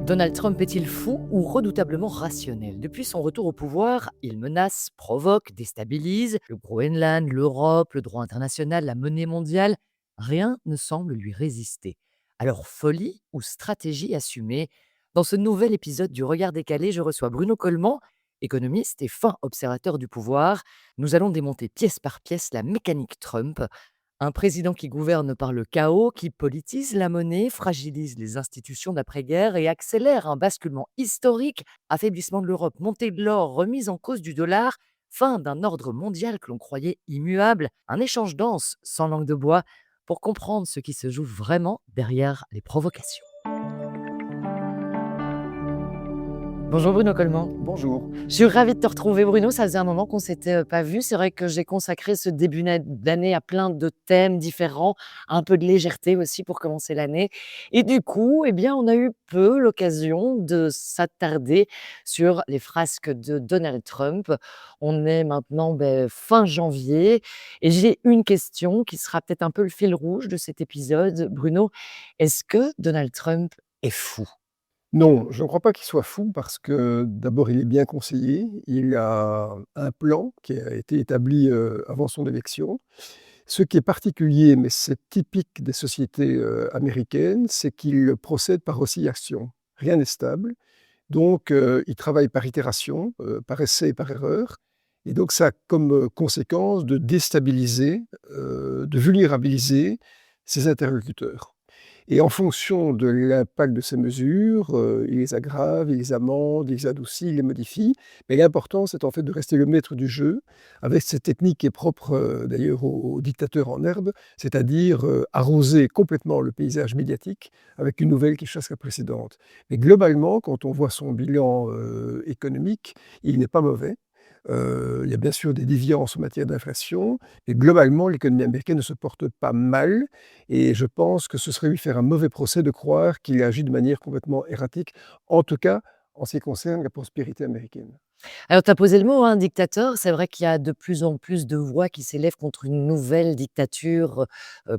Donald Trump est-il fou ou redoutablement rationnel? Depuis son retour au pouvoir, il menace, provoque, déstabilise le Groenland, l'Europe, le droit international, la monnaie mondiale. Rien ne semble lui résister. Alors folie ou stratégie assumée? Dans ce nouvel épisode du Regard décalé, je reçois Bruno Coleman, économiste et fin observateur du pouvoir. Nous allons démonter pièce par pièce la mécanique Trump. Un président qui gouverne par le chaos, qui politise la monnaie, fragilise les institutions d'après-guerre et accélère un basculement historique, affaiblissement de l'Europe, montée de l'or, remise en cause du dollar, fin d'un ordre mondial que l'on croyait immuable, un échange dense, sans langue de bois, pour comprendre ce qui se joue vraiment derrière les provocations. Bonjour Bruno Coleman. Bonjour. Je suis ravie de te retrouver Bruno, ça faisait un moment qu'on s'était pas vu. C'est vrai que j'ai consacré ce début d'année à plein de thèmes différents, un peu de légèreté aussi pour commencer l'année et du coup, eh bien, on a eu peu l'occasion de s'attarder sur les frasques de Donald Trump. On est maintenant, fin janvier et j'ai une question qui sera peut-être un peu le fil rouge de cet épisode. Bruno, est-ce que Donald Trump est fou? Non, je ne crois pas qu'il soit fou parce que d'abord il est bien conseillé. Il a un plan qui a été établi, avant son élection. Ce qui est particulier, mais c'est typique des sociétés, américaines, c'est qu'il procède par oscillation. Rien n'est stable. Donc, il travaille par itération, par essai et par erreur. Et donc ça a comme, conséquence de déstabiliser, de vulnérabiliser ses interlocuteurs. Et en fonction de l'impact de ces mesures, il les aggrave, il les amende, il les adoucit, il les modifie. Mais l'important, c'est en fait de rester le maître du jeu avec cette technique qui est propre, d'ailleurs aux dictateurs en herbe, c'est-à-dire, arroser complètement le paysage médiatique avec une nouvelle qui chasse la précédente. Mais globalement, quand on voit son bilan, économique, il n'est pas mauvais. Il y a bien sûr des déviances en matière d'inflation, mais globalement, l'économie américaine ne se porte pas mal et je pense que ce serait lui faire un mauvais procès de croire qu'il agit de manière complètement erratique, en tout cas en ce qui concerne la prospérité américaine. Alors, tu as posé le mot, hein, dictateur. C'est vrai qu'il y a de plus en plus de voix qui s'élèvent contre une nouvelle dictature,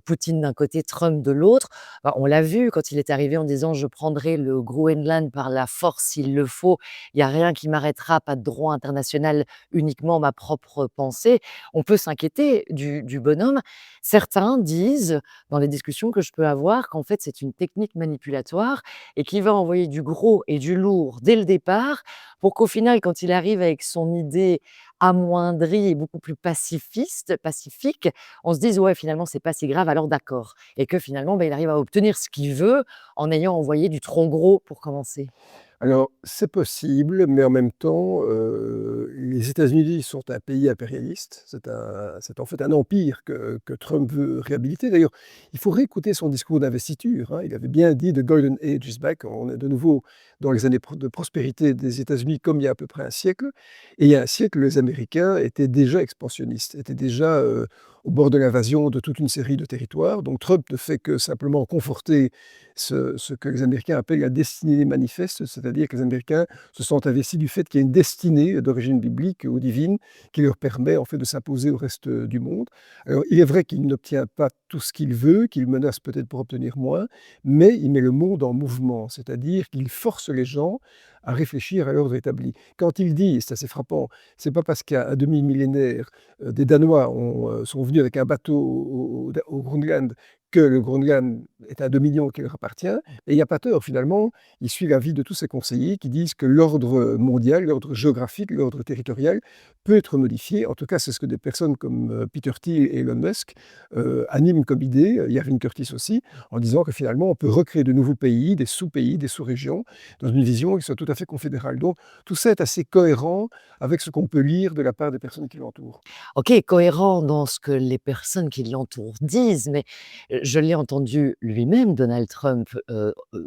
Poutine d'un côté, Trump de l'autre. Bah, on l'a vu quand il est arrivé en disant: «Je prendrai le Groenland par la force s'il le faut. Il y a rien qui m'arrêtera, pas de droit international, uniquement ma propre pensée». On peut s'inquiéter du bonhomme. Certains disent, dans les discussions que je peux avoir, qu'en fait, c'est une technique manipulatoire et qu'il va envoyer du gros et du lourd dès le départ pour qu'au final, quand il arrive avec son idée amoindrie et beaucoup plus pacifique, on se dise: «Ouais, finalement, c'est pas si grave, alors d'accord» et que finalement, il arrive à obtenir ce qu'il veut en ayant envoyé du trop gros pour commencer. Alors, c'est possible, mais en même temps, les États-Unis sont un pays impérialiste. C'est en fait un empire que Trump veut réhabiliter. D'ailleurs, il faut réécouter son discours d'investiture, hein. Il avait bien dit: «The golden age is back». On est de nouveau dans les années de prospérité des États-Unis comme il y a à peu près un siècle. Et il y a un siècle, les Américains étaient déjà expansionnistes, étaient déjà, au bord de l'invasion de toute une série de territoires. Donc Trump ne fait que simplement conforter ce que les Américains appellent la destinée manifeste, c'est-à-dire que les Américains se sont investis du fait qu'il y a une destinée d'origine biblique ou divine qui leur permet en fait de s'imposer au reste du monde. Alors il est vrai qu'il n'obtient pas tout ce qu'il veut, qu'il menace peut-être pour obtenir moins, mais il met le monde en mouvement, c'est-à-dire qu'il force les gens à réfléchir à l'ordre établi. Quand il dit, c'est assez frappant, c'est pas parce qu'il y a un demi-millénaire, des Danois sont venus avec un bateau au Groenland que le Groenland est un dominion qui leur appartient. Et il n'y a pas tort, finalement. Il suit l'avis de tous ses conseillers qui disent que l'ordre mondial, l'ordre géographique, l'ordre territorial peut être modifié. En tout cas, c'est ce que des personnes comme Peter Thiel et Elon Musk animent comme idée, Yavin Curtis aussi, en disant que finalement, on peut recréer de nouveaux pays, des sous-régions, dans une vision qui soit tout à fait confédérale. Donc, tout ça est assez cohérent avec ce qu'on peut lire de la part des personnes qui l'entourent. OK, cohérent dans ce que les personnes qui l'entourent disent, mais je l'ai entendu lui-même, Donald Trump,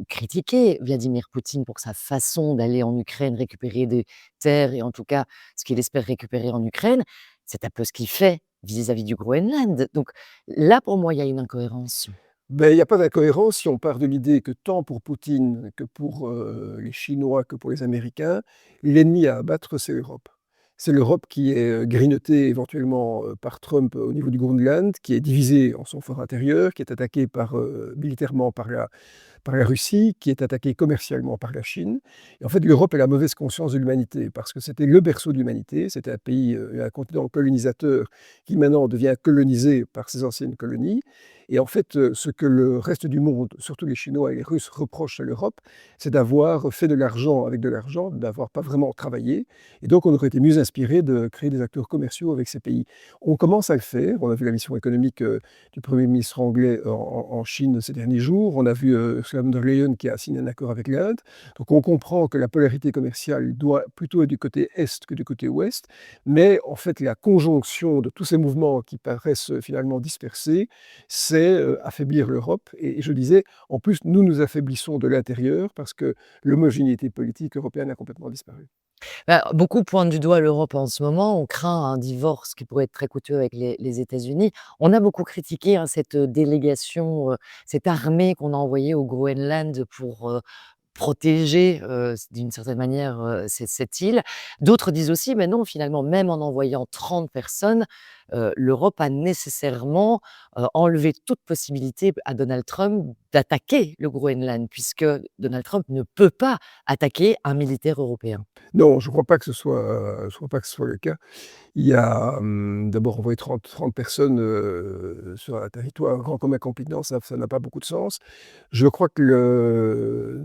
critiquer Vladimir Poutine pour sa façon d'aller en Ukraine récupérer des terres et en tout cas, ce qu'il espère récupérer en Ukraine. C'est un peu ce qu'il fait vis-à-vis du Groenland. Donc là, pour moi, il y a une incohérence. Ben, il n'y a pas d'incohérence si on part de l'idée que tant pour Poutine que pour les Chinois, que pour les Américains, l'ennemi à abattre, c'est l'Europe. C'est l'Europe qui est greenottée éventuellement par Trump au niveau du Groenland, qui est divisée en son fort intérieur, qui est attaquée militairement par la Russie, qui est attaquée commercialement par la Chine. Et en fait, l'Europe est la mauvaise conscience de l'humanité, parce que c'était le berceau de l'humanité, c'était un pays, un continent colonisateur qui maintenant devient colonisé par ses anciennes colonies. Et en fait, ce que le reste du monde, surtout les Chinois et les Russes, reprochent à l'Europe, c'est d'avoir fait de l'argent avec de l'argent, d'avoir pas vraiment travaillé. Et donc, on aurait été mieux inspiré de créer des acteurs commerciaux avec ces pays. On commence à le faire. On a vu la mission économique du Premier ministre anglais en Chine ces derniers jours. On a vu Ursula von der Leyen qui a signé un accord avec l'Inde. Donc, on comprend que la polarité commerciale doit plutôt être du côté Est que du côté Ouest. Mais en fait, la conjonction de tous ces mouvements qui paraissent finalement dispersés, c'est affaiblir l'Europe. Et je disais, en plus, nous nous affaiblissons de l'intérieur parce que l'homogénéité politique européenne a complètement disparu. Bah, beaucoup pointent du doigt l'Europe en ce moment. On craint un divorce qui pourrait être très coûteux avec les États-Unis. On a beaucoup critiqué, hein, cette délégation, cette armée qu'on a envoyée au Groenland pour, protéger, d'une certaine manière, cette île. D'autres disent aussi: «Mais non, finalement, même en envoyant 30 personnes, l'Europe a nécessairement, enlevé toute possibilité à Donald Trump d'attaquer le Groenland, puisque Donald Trump ne peut pas attaquer un militaire européen». Non, je ne crois pas que je crois pas que ce soit le cas. Il y a d'abord envoyer 30 personnes sur un territoire grand comme un continent, ça n'a pas beaucoup de sens. Je crois que le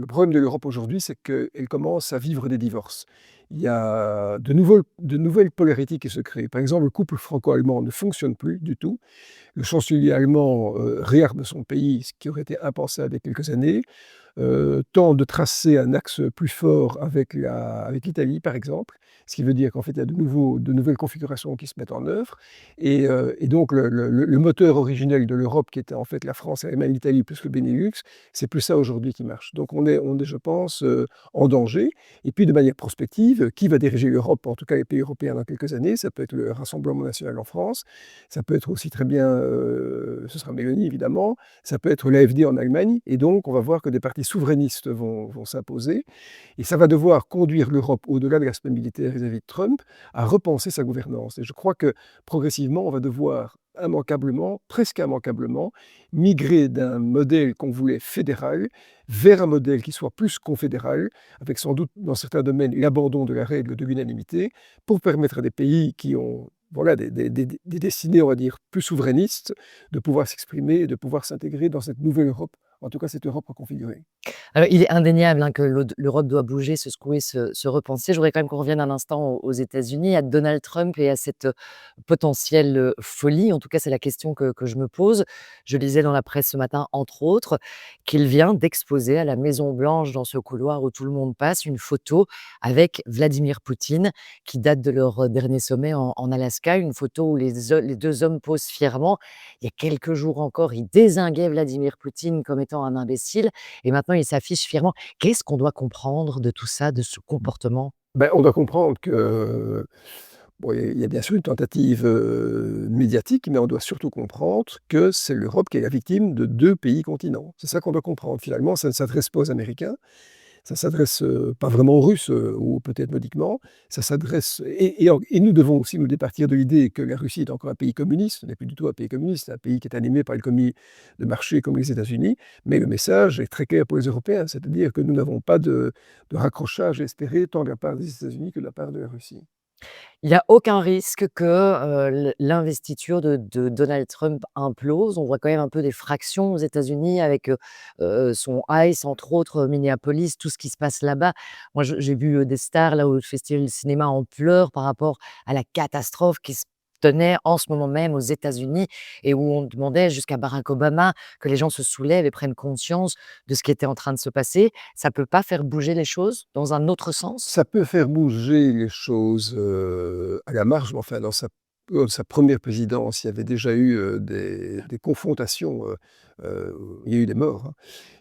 problème de l'Europe aujourd'hui, c'est qu'elle commence à vivre des divorces. Il y a de nouvelles polarités qui se créent. Par exemple, le couple franco-allemand ne fonctionne plus du tout. Le chancelier allemand réarme son pays, ce qui aurait été impensable il y a quelques années, tente de tracer un axe plus fort avec l'Italie, par exemple, ce qui veut dire qu'en fait, il y a de nouvelles configurations qui se mettent en œuvre. Et donc, le moteur originel de l'Europe, qui était en fait la France et même l'Italie plus le Benelux, c'est plus ça aujourd'hui qui marche. Donc, on est je pense, en danger. Et puis, de manière prospective, qui va diriger l'Europe, en tout cas les pays européens dans quelques années? Ça peut être le Rassemblement national en France, ça peut être aussi très bien, ce sera Mélanie évidemment, ça peut être l'AfD en Allemagne, et donc on va voir que des partis souverainistes vont s'imposer, et ça va devoir conduire l'Europe, au-delà de l'aspect militaire vis-à-vis de Trump, à repenser sa gouvernance. Et je crois que progressivement, on va devoir immanquablement, presque immanquablement, migrer d'un modèle qu'on voulait fédéral vers un modèle qui soit plus confédéral, avec sans doute dans certains domaines l'abandon de la règle de l'unanimité, pour permettre à des pays qui ont voilà, des destinées, on va dire, plus souverainistes, de pouvoir s'exprimer et de pouvoir s'intégrer dans cette nouvelle Europe, en tout cas cette Europe reconfigurée. Alors, il est indéniable, hein, que l'Europe doit bouger, se secouer, se repenser. Je voudrais quand même qu'on revienne un instant aux États-Unis, à Donald Trump et à cette, potentielle, folie. En tout cas, c'est la question que je me pose. Je lisais dans la presse ce matin, entre autres, qu'il vient d'exposer à la Maison Blanche, dans ce couloir où tout le monde passe, une photo avec Vladimir Poutine, qui date de leur, dernier sommet en Alaska. Une photo où les 2 hommes posent fièrement. Il y a quelques jours encore, il dézinguait Vladimir Poutine comme étant un imbécile, et maintenant il s'affiche fièrement. Qu'est-ce qu'on doit comprendre de tout ça, de ce comportement? Ben, on doit comprendre que, bon, il y a bien sûr une tentative médiatique, mais on doit surtout comprendre que c'est l'Europe qui est la victime de deux pays continents. C'est ça qu'on doit comprendre. Finalement, ça ne s'adresse pas aux Américains, ça s'adresse pas vraiment aux Russes, ou peut-être modiquement, ça s'adresse et nous devons aussi nous départir de l'idée que la Russie est encore un pays communiste. Ce n'est plus du tout un pays communiste, c'est un pays qui est animé par l'économie de marché comme les États-Unis, mais le message est très clair pour les Européens, c'est-à-dire que nous n'avons pas de raccrochage à espérer tant de la part des États-Unis que de la part de la Russie. Il y a aucun risque que, l'investiture de Donald Trump implose. On voit quand même un peu des fractions aux États-Unis avec, son ICE, entre autres, Minneapolis, tout ce qui se passe là-bas. Moi, j'ai vu, des stars là au Festival du cinéma en pleurs par rapport à la catastrophe qui se tenait en ce moment même aux États-Unis, et où on demandait jusqu'à Barack Obama que les gens se soulèvent et prennent conscience de ce qui était en train de se passer. Ça peut pas faire bouger les choses dans un autre sens? Ça peut faire bouger les choses, à la marge, mais enfin dans sa première présidence, il y avait déjà eu, des confrontations, il y a eu des morts, hein.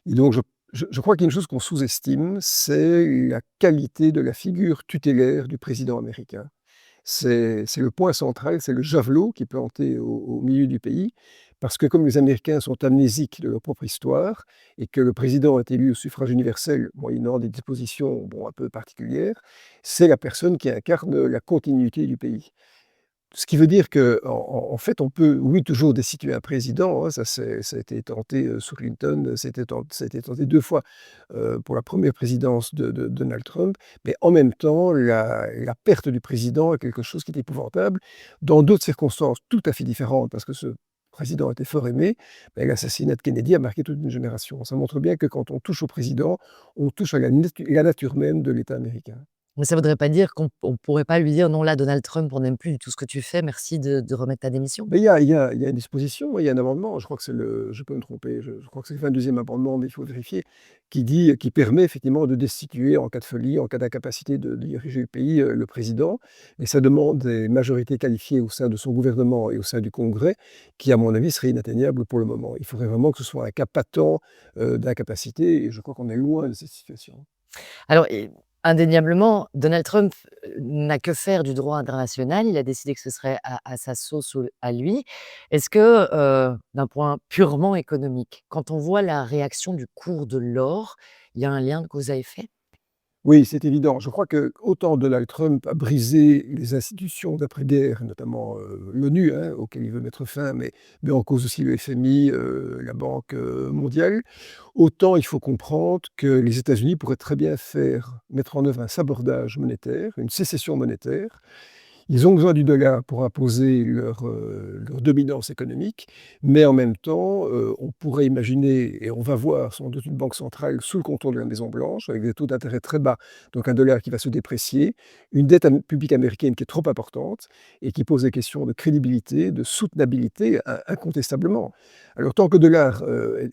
Et donc je crois qu'il y a une chose qu'on sous-estime, c'est la qualité de la figure tutélaire du président américain. C'est le point central, c'est le javelot qui est planté au milieu du pays, Parce que comme les Américains sont amnésiques de leur propre histoire et que le président est élu au suffrage universel, moyennant des dispositions bon, un peu particulières, c'est la personne qui incarne la continuité du pays. Ce qui veut dire qu'en fait, on peut, oui, toujours destituer un président, hein, ça a été tenté sous Clinton, ça a été tenté 2 fois pour la première présidence de Donald Trump, mais en même temps, la perte du président est quelque chose qui est épouvantable. Dans d'autres circonstances tout à fait différentes, parce que ce président était fort aimé, ben, l'assassinat de Kennedy a marqué toute une génération. Ça montre bien que quand on touche au président, on touche à la nature même de l'État américain. Mais ça voudrait pas dire qu'on pourrait pas lui dire: «Non, là, Donald Trump, on n'aime plus du tout ce que tu fais, merci de remettre ta démission»? Mais il y a une disposition, il y a un amendement, je crois que c'est je peux me tromper, je crois que c'est le 22e amendement, mais il faut vérifier, qui permet effectivement de destituer en cas de folie, en cas d'incapacité de diriger le pays, le président. Et ça demande des majorités qualifiées au sein de son gouvernement et au sein du Congrès, qui, à mon avis, seraient inatteignables pour le moment. Il faudrait vraiment que ce soit un cas patent, d'incapacité et je crois qu'on est loin de cette situation. Alors indéniablement, Donald Trump, n'a que faire du droit international. Il a décidé que ce serait à sa sauce ou à lui. Est-ce que, d'un point purement économique, quand on voit la réaction du cours de l'or, il y a un lien de cause à effet? Oui, c'est évident. Je crois que autant Donald Trump a brisé les institutions d'après-guerre, notamment l'ONU, hein, auquel il veut mettre fin, mais en cause aussi le FMI, la Banque mondiale, autant il faut comprendre que les États-Unis pourraient très bien mettre en œuvre un sabordage monétaire, une sécession monétaire. Ils ont besoin du dollar pour imposer leur dominance économique, mais en même temps, on pourrait imaginer, et on va voir sans doute une banque centrale sous le contrôle de la Maison Blanche, avec des taux d'intérêt très bas, donc un dollar qui va se déprécier, une dette publique américaine qui est trop importante et qui pose des questions de crédibilité, de soutenabilité, incontestablement. Alors tant que le dollar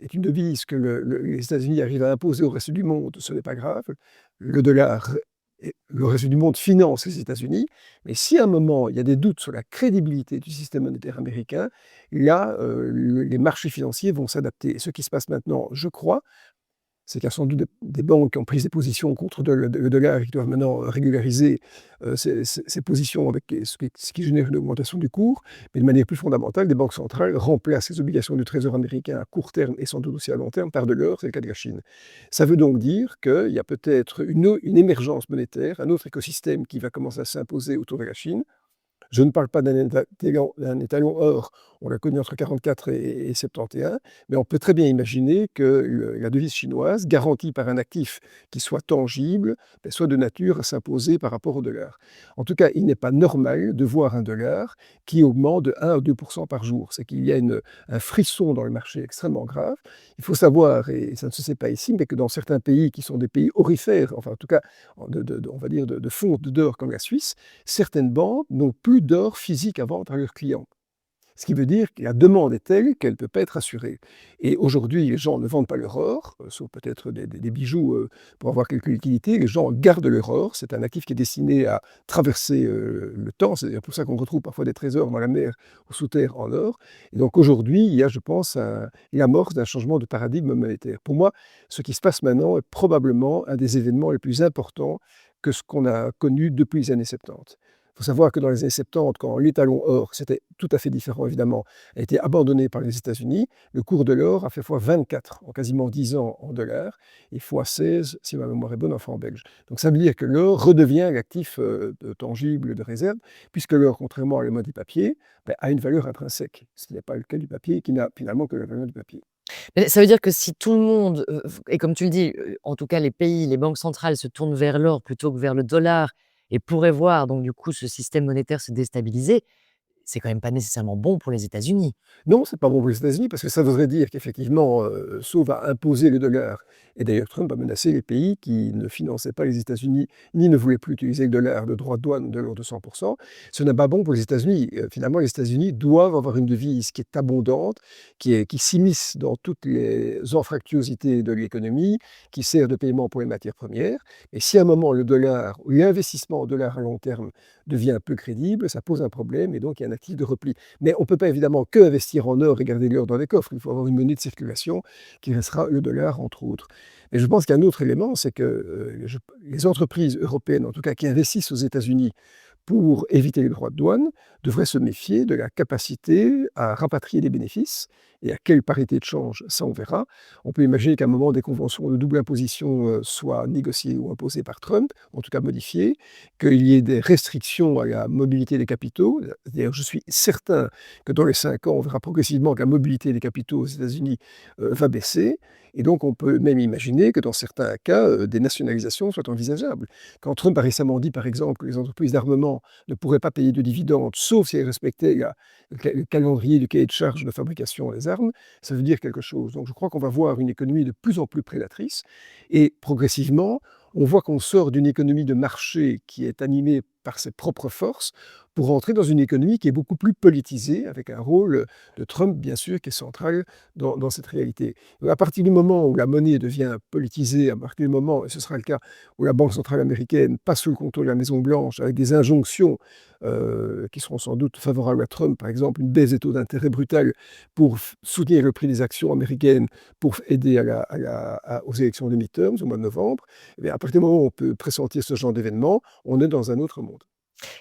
est une devise que les États-Unis arrivent à imposer au reste du monde, ce n'est pas grave. Le dollar, le reste du monde finance les États-Unis, mais si à un moment, il y a des doutes sur la crédibilité du système monétaire américain, là, les marchés financiers vont s'adapter. Et ce qui se passe maintenant, je crois, c'est qu'il y a sans doute des banques qui ont pris des positions contre le dollar et qui doivent maintenant régulariser ces positions avec ce qui génère une augmentation du cours. Mais de manière plus fondamentale, des banques centrales remplacent les obligations du Trésor américain à court terme et sans doute aussi à long terme par de l'or, c'est le cas de la Chine. Ça veut donc dire qu'il y a peut-être une émergence monétaire, un autre écosystème qui va commencer à s'imposer autour de la Chine. Je ne parle pas d'un étalon or, on l'a connu entre 44 et 71, mais on peut très bien imaginer que la devise chinoise, garantie par un actif qui soit tangible, ben, soit de nature à s'imposer par rapport au dollar. En tout cas, il n'est pas normal de voir un dollar qui augmente de 1 à 2 par jour. C'est qu'il y a un frisson dans le marché extrêmement grave. Il faut savoir, et ça ne se sait pas ici, mais que dans certains pays qui sont des pays aurifères, enfin en tout cas, on va dire de fonte d'or comme la Suisse, certaines banques n'ont plus d'or physique à vendre à leurs clients. Ce qui veut dire que la demande est telle qu'elle ne peut pas être assurée. Et aujourd'hui, les gens ne vendent pas leur or, sauf peut-être des bijoux pour avoir quelques liquidités. Les gens gardent leur or. C'est un actif qui est destiné à traverser le temps. C'est pour ça qu'on retrouve parfois des trésors dans la mer ou sous terre en or. Et donc aujourd'hui, il y a, je pense, l'amorce d'un changement de paradigme monétaire. Pour moi, ce qui se passe maintenant est probablement un des événements les plus importants que ce qu'on a connu depuis les années 70. Il faut savoir que dans les années 70, quand l'étalon or, c'était tout à fait différent évidemment, a été abandonné par les États-Unis, le cours de l'or a fait fois 24 en quasiment 10 ans en dollars et fois 16, si ma mémoire est bonne, en francs belges. Donc ça veut dire que l'or redevient l'actif tangible de réserve, puisque l'or, contrairement à la monnaie papier, ben, a une valeur intrinsèque, ce qui n'est pas le cas du papier, qui n'a finalement que la valeur du papier. Mais ça veut dire que si tout le monde, et comme tu le dis, en tout cas les pays, les banques centrales se tournent vers l'or plutôt que vers le dollar et pourraient voir donc du coup ce système monétaire se déstabiliser, c'est quand même pas nécessairement bon pour les États-Unis. Non, c'est pas bon pour les États-Unis parce que ça voudrait dire qu'effectivement, sauf à imposer le dollar et d'ailleurs Trump a menacé les pays qui ne finançaient pas les États-Unis, ni ne voulaient plus utiliser le dollar de droit de douane de l'ordre de 100. Ce n'est pas bon pour les États-Unis. Finalement, les États-Unis doivent avoir une devise qui est abondante, qui s'immisce dans toutes les anfractuosités de l'économie, qui sert de paiement pour les matières premières. Et si à un moment le dollar ou l'investissement au dollar à long terme devient peu crédible, ça pose un problème et donc il y a un actif de repli. Mais on ne peut pas évidemment que investir en or et garder l'or dans les coffres. Il faut avoir une monnaie de circulation qui restera le dollar, entre autres. Mais je pense qu'il y a un autre élément, c'est que les entreprises européennes, en tout cas qui investissent aux États-Unis pour éviter les droits de douane, devrait se méfier de la capacité à rapatrier des bénéfices. Et à quelle parité de change, ça on verra. On peut imaginer qu'à un moment, des conventions de double imposition soient négociées ou imposées par Trump, en tout cas modifiées, qu'il y ait des restrictions à la mobilité des capitaux. D'ailleurs, je suis certain que dans les 5 ans, on verra progressivement que la mobilité des capitaux aux États-Unis va baisser. Et donc, on peut même imaginer que dans certains cas, des nationalisations soient envisageables. Quand Trump a récemment dit, par exemple, que les entreprises d'armement ne pourraient pas payer de dividendes, sauf si elles respectaient le calendrier du cahier de charges de fabrication des armes, ça veut dire quelque chose. Donc, je crois qu'on va voir une économie de plus en plus prédatrice. Et progressivement, on voit qu'on sort d'une économie de marché qui est animée par ses propres forces pour entrer dans une économie qui est beaucoup plus politisée, avec un rôle de Trump, bien sûr, qui est central dans cette réalité. À partir du moment où la monnaie devient politisée, à partir du moment, et ce sera le cas, où la Banque centrale américaine passe sous le contrôle de la Maison-Blanche avec des injonctions qui seront sans doute favorables à Trump, par exemple une baisse des taux d'intérêt brutale pour soutenir le prix des actions américaines, pour aider aux élections des midterms au mois de novembre, eh bien, à partir du moment où on peut pressentir ce genre d'événement, on est dans un autre monde.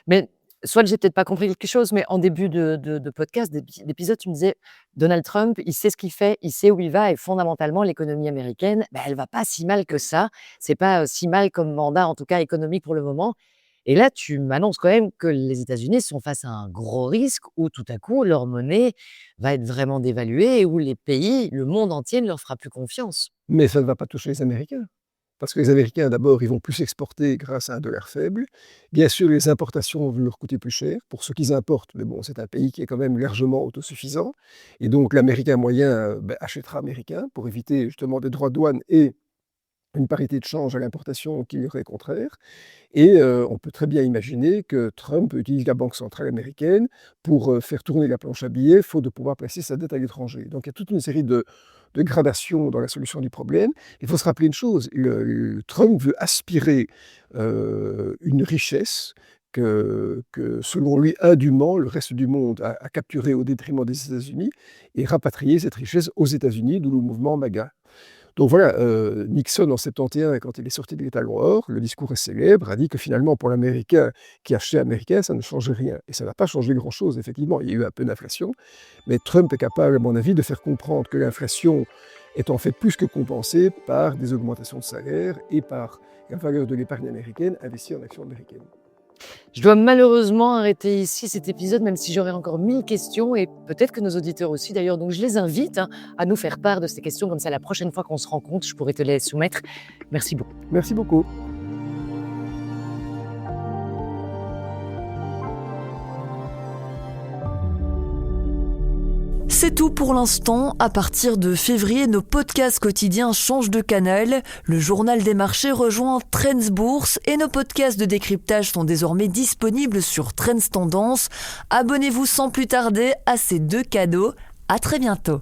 Mais soit j'ai peut-être pas compris quelque chose, mais en début de podcast, d'épisode, tu me disais: «Donald Trump, il sait ce qu'il fait, il sait où il va et fondamentalement l'économie américaine, elle va pas si mal que ça. C'est pas, si mal comme mandat, en tout cas économique pour le moment». Et là, tu m'annonces quand même que les États-Unis sont face à un gros risque où tout à coup leur monnaie va être vraiment dévaluée et où les pays, le monde entier ne leur fera plus confiance. Mais ça ne va pas toucher les Américains. Parce que les Américains, d'abord, ils vont plus exporter grâce à un dollar faible. Bien sûr, les importations vont leur coûter plus cher pour ce qu'ils importent. Mais bon, c'est un pays qui est quand même largement autosuffisant. Et donc, l'Américain moyen achètera américain pour éviter justement des droits de douane et une parité de change à l'importation qui leur est contraire. Et on peut très bien imaginer que Trump utilise la Banque centrale américaine pour faire tourner la planche à billets, faute de pouvoir placer sa dette à l'étranger. Donc il y a toute une série de gradations dans la solution du problème. Il faut se rappeler une chose, Trump veut aspirer une richesse que, selon lui, indûment, le reste du monde a capturée au détriment des États-Unis et rapatrier cette richesse aux États-Unis, d'où le mouvement MAGA. Donc voilà, Nixon en 71, quand il est sorti de l'étalon or, le discours est célèbre, a dit que finalement pour l'Américain qui achetait américain, ça ne changeait rien. Et ça n'a pas changé grand-chose, effectivement, il y a eu un peu d'inflation, mais Trump est capable, à mon avis, de faire comprendre que l'inflation est en fait plus que compensée par des augmentations de salaire et par la valeur de l'épargne américaine investie en actions américaines. Je dois malheureusement arrêter ici cet épisode, même si j'aurais encore 1000 questions et peut-être que nos auditeurs aussi d'ailleurs. Donc je les invite à nous faire part de ces questions, comme ça la prochaine fois qu'on se rencontre, je pourrai te les soumettre. Merci beaucoup. Merci beaucoup. C'est tout pour l'instant. À partir de février, nos podcasts quotidiens changent de canal. Le journal des marchés rejoint Trends Bourse et nos podcasts de décryptage sont désormais disponibles sur Trends Tendance. Abonnez-vous sans plus tarder à ces 2 cadeaux. À très bientôt.